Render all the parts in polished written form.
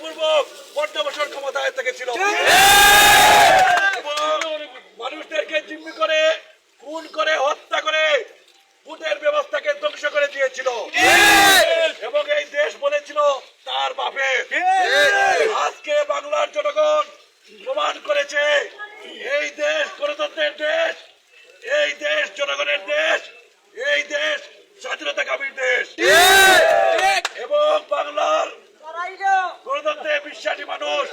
জোরপূর্বক 15 বছর ক্ষমতায় থেকেছিল এবং মানুষদেরকে জিম্মি করে, খুন করে, হত্যা করে ভোটের ব্যবস্থাকে ধ্বংস করে দিয়েছিল এবং এই দেশ বলেছিল তার বাপের। আজকে বাংলার জনগণ প্রমাণ করেছে এই দেশ গণতন্ত্রের দেশ, এই দেশ জনগণের দেশ, এই দেশ স্বাধীনতাকামীর দেশ এবং বাংলার গণতন্ত্রে বিশ্বাসী মানুষ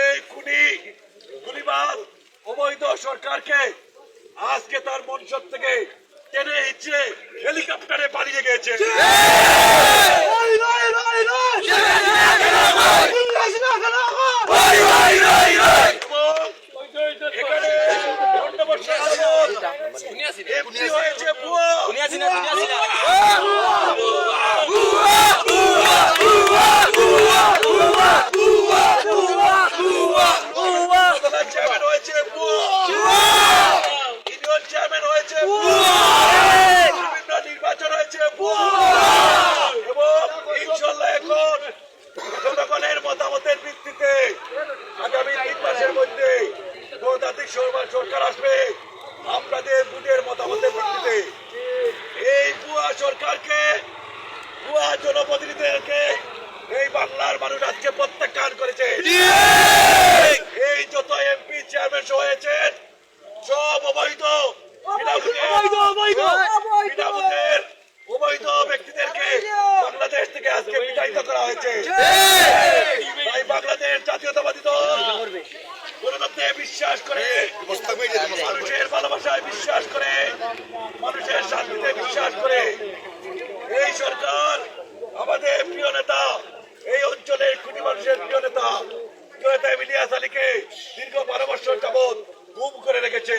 এই গুলিবাজ অবৈধ সরকারকে আজকে তার মঞ্চর থেকে টেনে হিচড়ে হেলিকপ্টারে পালিয়ে গেছে। এখানে 15 বছর এমপি হয়েছে বুয়া। চেয়ারম্যান হয়েছে ইউনিয়ন চেয়ারম্যান হয়েছে, বিভিন্ন নির্বাচন হয়েছে এবং ইনশাল্লাহ এখন জনগণের মতামতের ভিত্তিতে আগামী 3 মাসের মধ্যে গণতান্ত্রিক সরকার আসবে আপনাদের ভোটের মতামতের ভিত্তিতে। এই ভুয়া সরকারকে, ভুয়া জনপ্রতিনিধিদেরকে এই বাংলার মানুষ আজকে প্রত্যাখ্যান করেছে। এই যত এমপি চেয়ারম্যান হয়েছেন সব অবৈধ অবৈধ ব্যক্তিদেরকে বাংলাদেশ থেকে আজকে বিতাড়িত করা হয়েছে। তাই বাংলাদেশ জাতীয়তাবাদী দল গণতন্ত্রে বিশ্বাস করে, মানুষের ভালোবাসায় বিশ্বাস করে, মানুষের শান্তিতে বিশ্বাস করে এই সরকার আমাদের প্রিয় নেতা, এই অঞ্চলের কোটি মানুষের প্রিয় নেতা জনতা ইলিয়াস আলীকে দীর্ঘ 12 বছর যাবৎ গুম করে রেখেছে।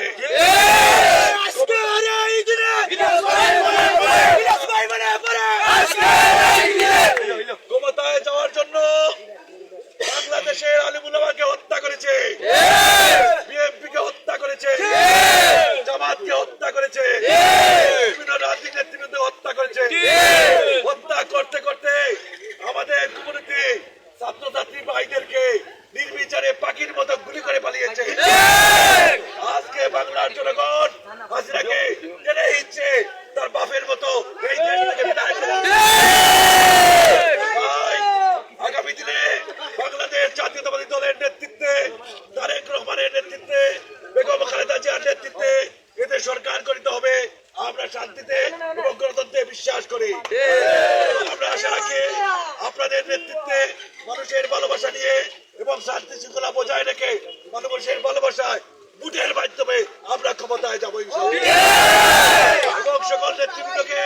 ক্ষমতায় যাওয়ার জন্য বাংলাদেশের আলিমুল আমাকে হত্যা করেছে, বিএনপিকে হত্যা করেছে, জামাতকে হত্যা করেছে, বিভিন্ন রাজনৈতিক নেতৃবৃন্দ হত্যা করেছে। হত্যা করতে করতে আমাদের কমিউনিটি ছাত্রছাত্রী ভাইদেরকে নির্বিচারে পাখির মতো গুলি করে পালিয়েছে। আজকে বাংলার জনগণ হাসিনাকে টেনে হিচড়ে তার বাপের মতো এই দেশ থেকে বিদায় করে। আগামী দিনে বাংলাদেশ জাতীয়তাবাদী দলের নেতৃত্বে, তারেক রহমানের নেতৃত্বে, বেগম খালেদা জিয়ার নেতৃত্বে এদের সরকার গঠিত হবে। আমরা শান্তিতে এবং গণতন্ত্রে বিশ্বাস করি। আমরা আশা রাখি আপনাদের নেতৃত্বে মানুষের ভালোবাসা নিয়ে এবং শান্তি শৃঙ্খলা বজায় রেখে মানুষের ভালোবাসায় ভোটের মাধ্যমে আমরা ক্ষমতায় যাবো এবং সকল নেতৃবৃন্দকে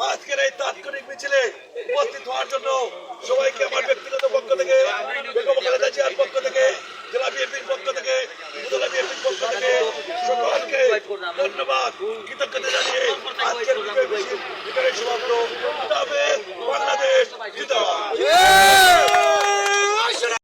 আজকের এই তাৎক্ষণিক মিছিলে উপস্থিত হওয়ার জন্য সবাইকে আমার ব্যক্তিগত পক্ষ থেকে, বেগম খালেদা জিয়ার পক্ষ থেকে, জেলা বিএনপির পক্ষ থেকে, উপজেলা বিএনপির পক্ষ থেকে সকলকে ধন্যবাদ, কৃতজ্ঞতা জানিয়ে আজকের সমাপ্ত।